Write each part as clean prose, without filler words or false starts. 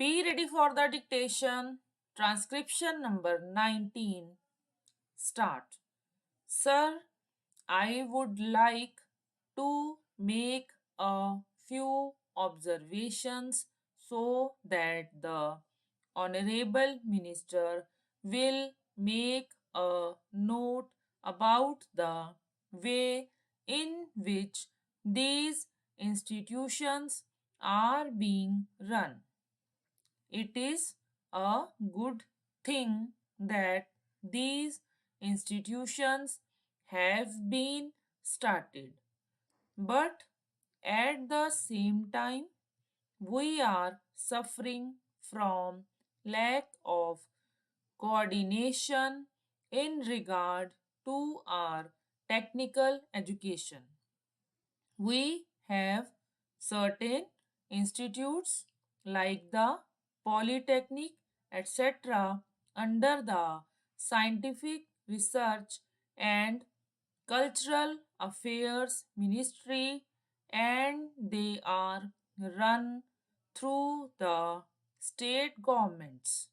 Be ready for the dictation. Transcription number 19. Start. Sir, I would like to make a few observations so that the Honorable Minister will make a note about the way in which these institutions are being run. It is a good thing that these institutions have been started. But at the same time, we are suffering from lack of coordination in regard to our technical education. We have certain institutes like the Polytechnic, etc., under the Scientific Research and Cultural Affairs Ministry, and they are run through the state governments.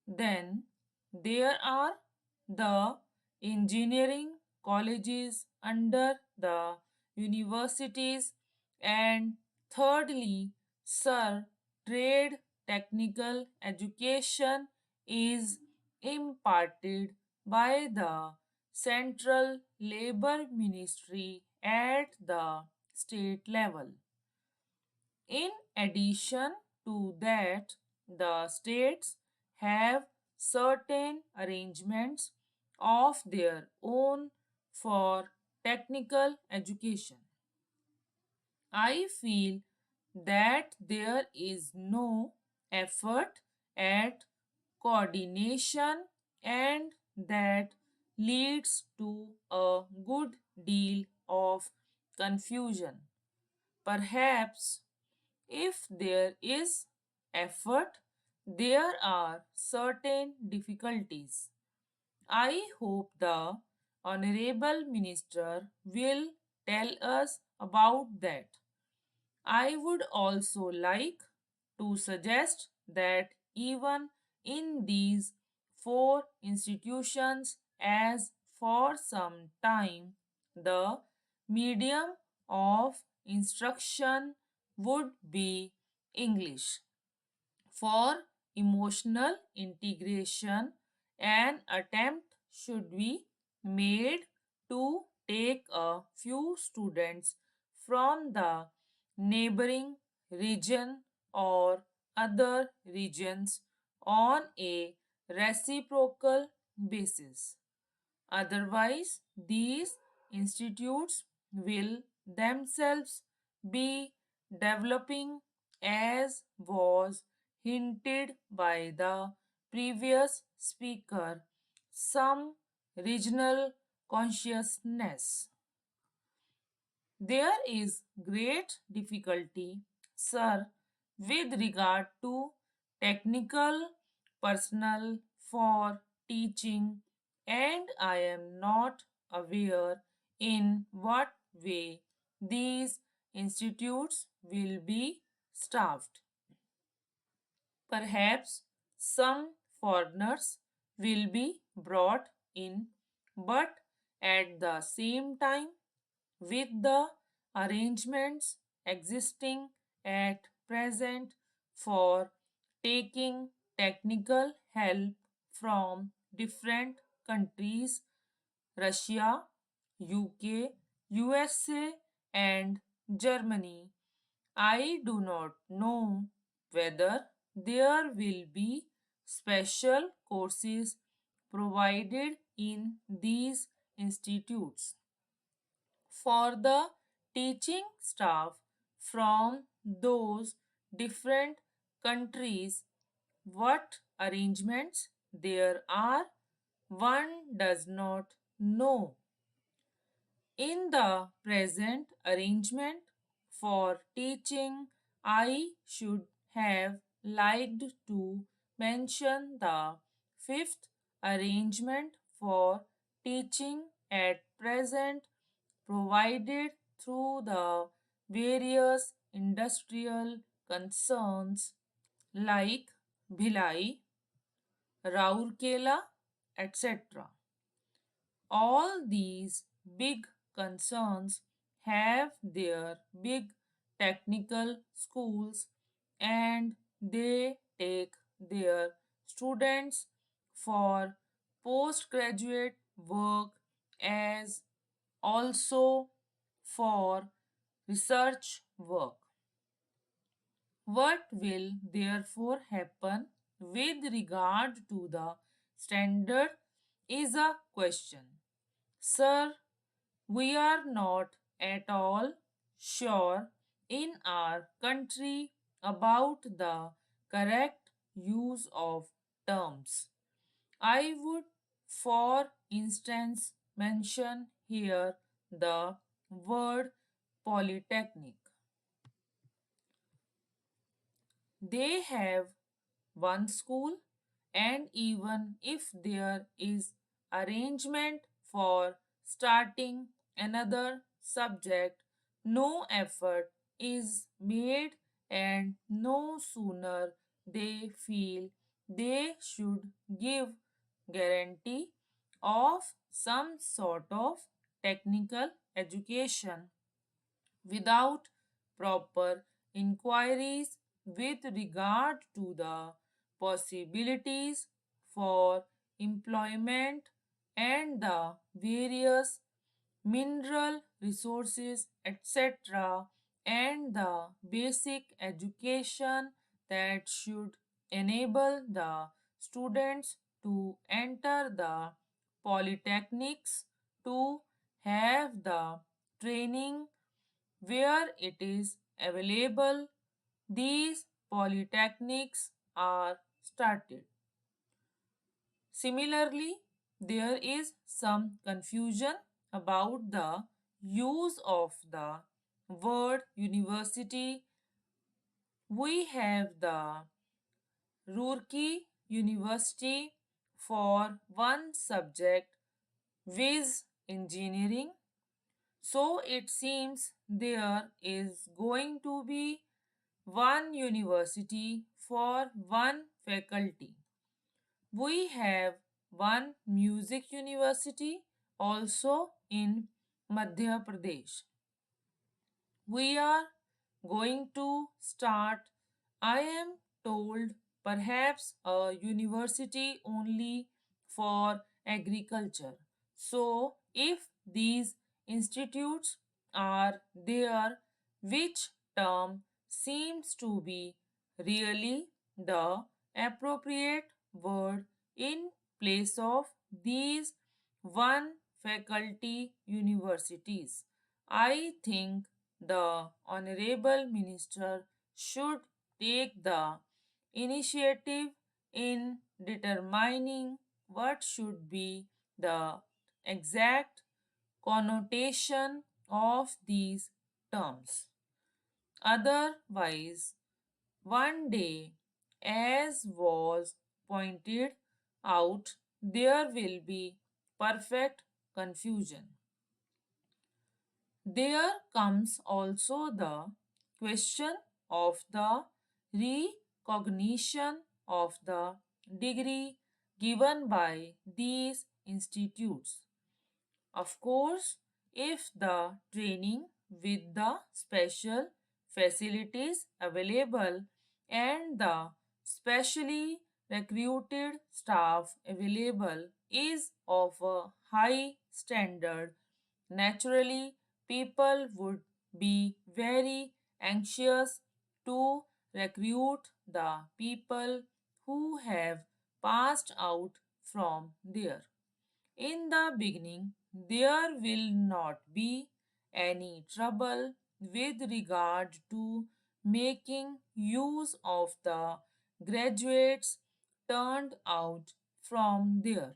Then there are the engineering colleges under the universities, and thirdly, sir, trade technical education is imparted by the Central Labor Ministry at the state level. In addition to that, the states have certain arrangements of their own for technical education. I feel that there is no effort at coordination, and that leads to a good deal of confusion. Perhaps if there is effort, there are certain difficulties. I hope the Honorable Minister will tell us about that. I would also like to suggest that even in these four institutions, as for some time, the medium of instruction would be English. For emotional integration, an attempt should be made to take a few students from the neighboring region or other regions on a reciprocal basis. Otherwise, these institutes will themselves be developing, as was hinted by the previous speaker, some regional consciousness. There is great difficulty, sir, with regard to technical personnel for teaching, and I am not aware in what way these institutes will be staffed. Perhaps some foreigners will be brought in, but at the same time, with the arrangements existing at present for taking technical help from different countries, Russia, UK, USA, and Germany, I do not know whether there will be special courses provided in these institutes for the teaching staff from those different countries. What arrangements there are, one does not know. In the present arrangement for teaching, I should have liked to mention the fifth arrangement for teaching at present provided through the various industrial concerns like Bhilai, Raurkela, etc. All these big concerns have their big technical schools and they take their students for postgraduate work as also for research work. What will therefore happen with regard to the standard is a question. Sir, we are not at all sure in our country about the correct use of terms. I would, for instance, mention here the word polytechnic. They have one school, and even if there is arrangement for starting another subject, no effort is made, and no sooner they feel they should give guarantee of some sort of technical education without proper inquiries with regard to the possibilities for employment and the various mineral resources, etc., and the basic education that should enable the students to enter the polytechnics to have the training where it is available. These polytechnics are started. Similarly, there is some confusion about the use of the word university. We have the Roorkee University for one subject, viz. Engineering. So it seems there is going to be one university for one faculty. We have one music university also in Madhya Pradesh. We are going to start, I am told, perhaps a university only for agriculture. So, if these institutes are there, which term seems to be really the appropriate word in place of these one faculty universities? I think the Honorable Minister should take the initiative in determining what should be the exact connotation of these terms. Otherwise, one day, as was pointed out, there will be perfect confusion. There comes also the question of the recognition of the degree given by these institutes. Of course, if the training with the special facilities available and the specially recruited staff available is of a high standard, naturally people would be very anxious to recruit the people who have passed out from there. In the beginning, there will not be any trouble with regard to making use of the graduates turned out from there.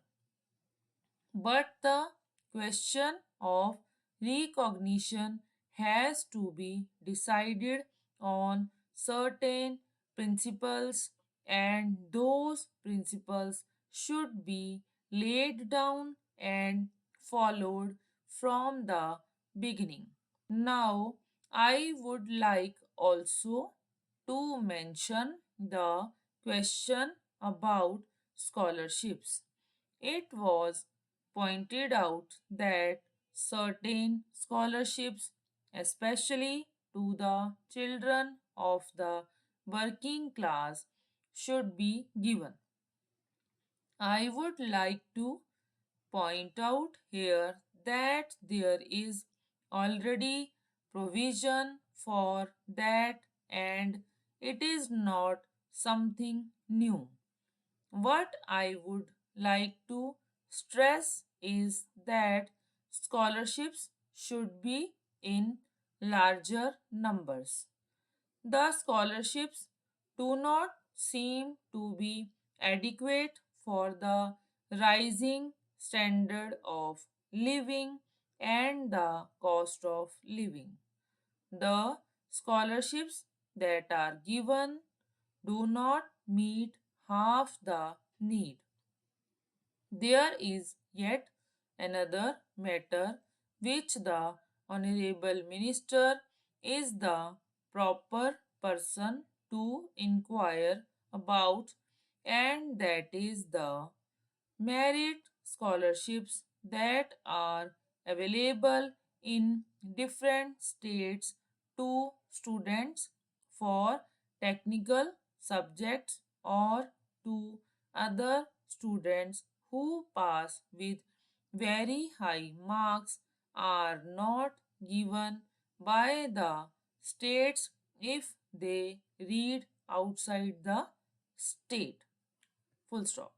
But the question of recognition has to be decided on certain principles, and those principles should be laid down and followed from the beginning. Now, I would like also to mention the question about scholarships. It was pointed out that certain scholarships, especially to the children of the working class, should be given. I would like to point out here that there is already provision for that and it is not something new. What I would like to stress is that scholarships should be in larger numbers. The scholarships do not seem to be adequate for the rising standard of living and the cost of living. The scholarships that are given do not meet half the need. There is yet another matter which the Honorable Minister is the proper person to inquire about, and that is the merit scholarships that are available in different states to students for technical subjects or to other students who pass with very high marks are not given by the states if they read outside the state. Full stop.